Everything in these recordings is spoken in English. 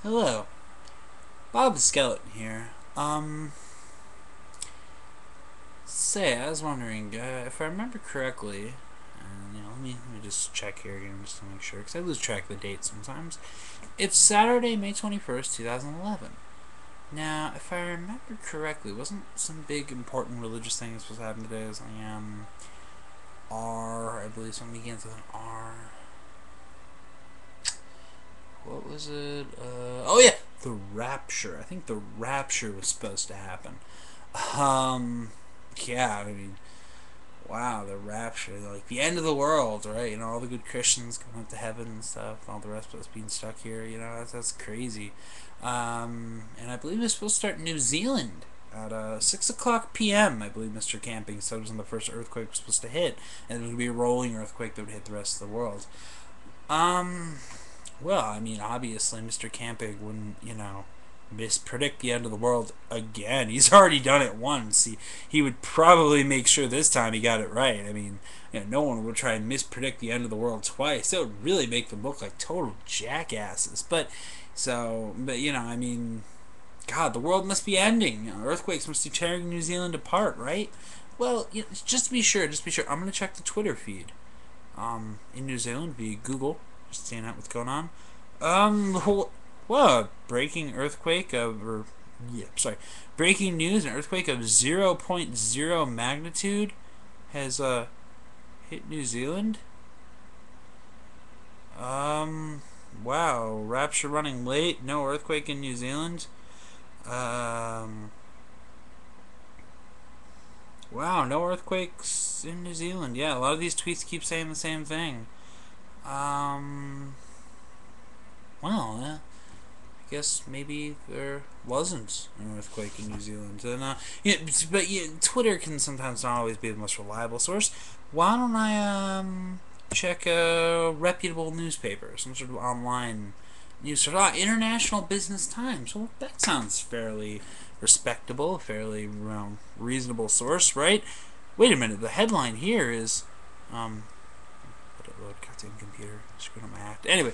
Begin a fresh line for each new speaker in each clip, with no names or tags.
Hello, Bob the Skeleton here. I was wondering if I remember correctly, and let me just check here again just to make sure, because I lose track of the date sometimes. It's Saturday, May 21st, 2011. Now, if I remember correctly, wasn't some big important religious thing supposed to happen today? It was like, R, I believe something begins with an R. What was it? Oh yeah, the Rapture. I think the Rapture was supposed to happen. Um, yeah, I mean, wow, the rapture, like the end of the world, right? All the good Christians going up to heaven and stuff, and all the rest of us being stuck here. That's crazy. And I believe it's supposed to start in New Zealand at 6 o'clock p.m. I believe Mr. Camping said it was when the first earthquake was supposed to hit, and it would be a rolling earthquake that would hit the rest of the world. Um, well, I mean, obviously, Mr. Camping wouldn't, mispredict the end of the world again. He's already done it once. He would probably make sure this time he got it right. I mean, no one would try and mispredict the end of the world twice. That would really make them look like total jackasses. I mean, God, the world must be ending. Earthquakes must be tearing New Zealand apart, right? Well, just to be sure, I'm gonna check the Twitter feed. In New Zealand via Google, just seeing out what's going on. Well, breaking earthquake of, or yeah, sorry, breaking news: an earthquake of 0.0 magnitude has hit New Zealand. Wow, Rapture running late. No earthquake in New Zealand. Wow, no earthquakes in New Zealand. Yeah, a lot of these tweets keep saying the same thing. Um, well, I guess maybe there wasn't an earthquake in New Zealand. And Twitter can sometimes not always be the most reliable source. Why don't I check a reputable newspaper, some sort of online news source? International Business Times. Well, that sounds fairly respectable, fairly reasonable source, right? Wait a minute. The headline here is let it load. Goddamn computer, screwing up my act. Anyway.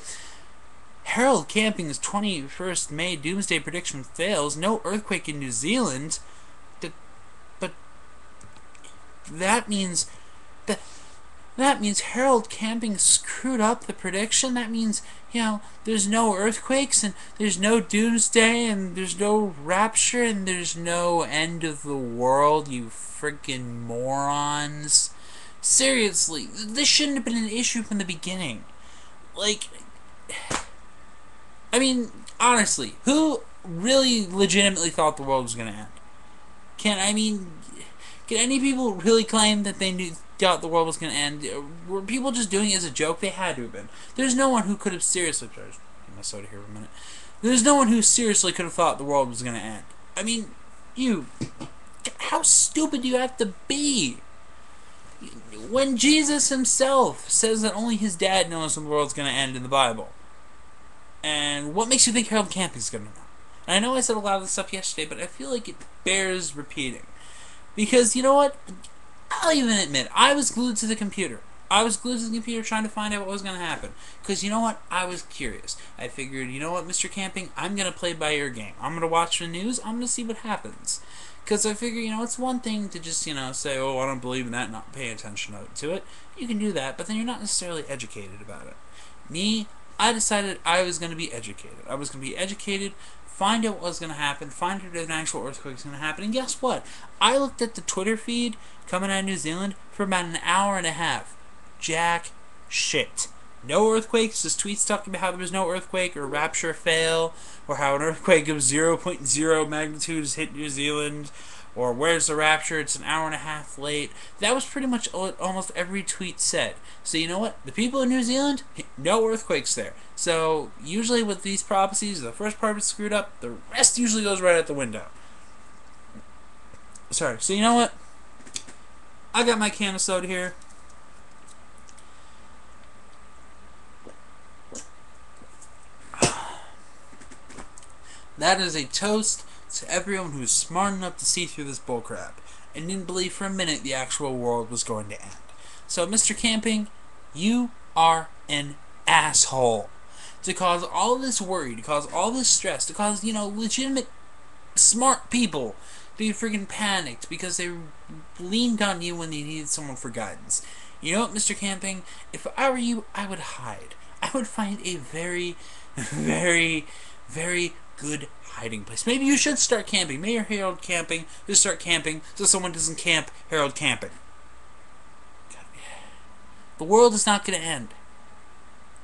Harold Camping's 21st May doomsday prediction fails. No earthquake in New Zealand. But that means that means Harold Camping screwed up the prediction. That means there's no earthquakes and there's no doomsday and there's no rapture and there's no end of the world. You freaking morons! Seriously, this shouldn't have been an issue from the beginning. Like. I mean, honestly, who really legitimately thought the world was going to end? Can any people really claim that they thought the world was going to end? Were people just doing it as a joke? They had to have been. There's no one who could have seriously. Sorry, get my soda here for a minute. There's no one who seriously could have thought the world was going to end. I mean, how stupid do you have to be? When Jesus himself says that only his dad knows when the world's going to end in the Bible. And what makes you think Harold Camping's going to know? And I know I said a lot of this stuff yesterday, but I feel like it bears repeating. Because, you know what? I'll even admit, I was glued to the computer. I was glued to the computer trying to find out what was going to happen. Because, you know what? I was curious. I figured, you know what, Mr. Camping? I'm going to play by your game. I'm going to watch the news. I'm going to see what happens. Because I figure, it's one thing to just, say, oh, I don't believe in that, and not pay attention to it. You can do that, but then you're not necessarily educated about it. Me, I decided I was going to be educated. I was going to be educated, find out what was going to happen, find out if an actual earthquake was going to happen, and guess what? I looked at the Twitter feed coming out of New Zealand for about an hour and a half. Jack shit. No earthquakes, just tweets talking about how there was no earthquake, or Rapture fail, or how an earthquake of 0.0 magnitude has hit New Zealand, or where's the Rapture, it's an hour and a half late. That was pretty much what almost every tweet said. So you know what? The people in New Zealand, no earthquakes there. So usually with these prophecies, the first part is screwed up, the rest usually goes right out the window. Sorry, so you know what? I got my can of soda here. That is a toast to everyone who's smart enough to see through this bullcrap and didn't believe for a minute the actual world was going to end. So, Mr. Camping, you are an asshole. to cause all this worry, to cause all this stress, to cause, legitimate smart people to be freaking panicked because they leaned on you when they needed someone for guidance. You know what, Mr. Camping? If I were you, I would hide. I would find a very, very, very good hiding place. Maybe you should start camping. Maybe Harold Camping. Just start camping so someone doesn't camp Harold Camping. The world is not going to end.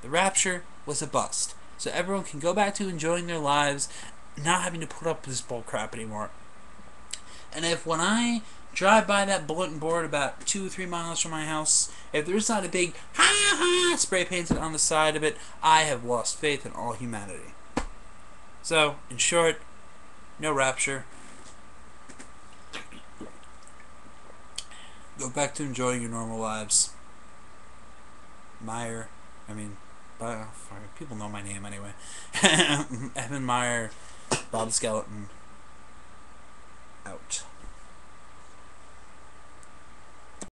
The Rapture was a bust. So everyone can go back to enjoying their lives, not having to put up with this bull crap anymore. And if when I drive by that bulletin board about 2 or 3 miles from my house, if there's not a big ha ha spray painted on the side of it, I have lost faith in all humanity. So, in short, no Rapture. Go back to enjoying your normal lives. People know my name anyway. Evan Meyer, Bob Skeleton, out.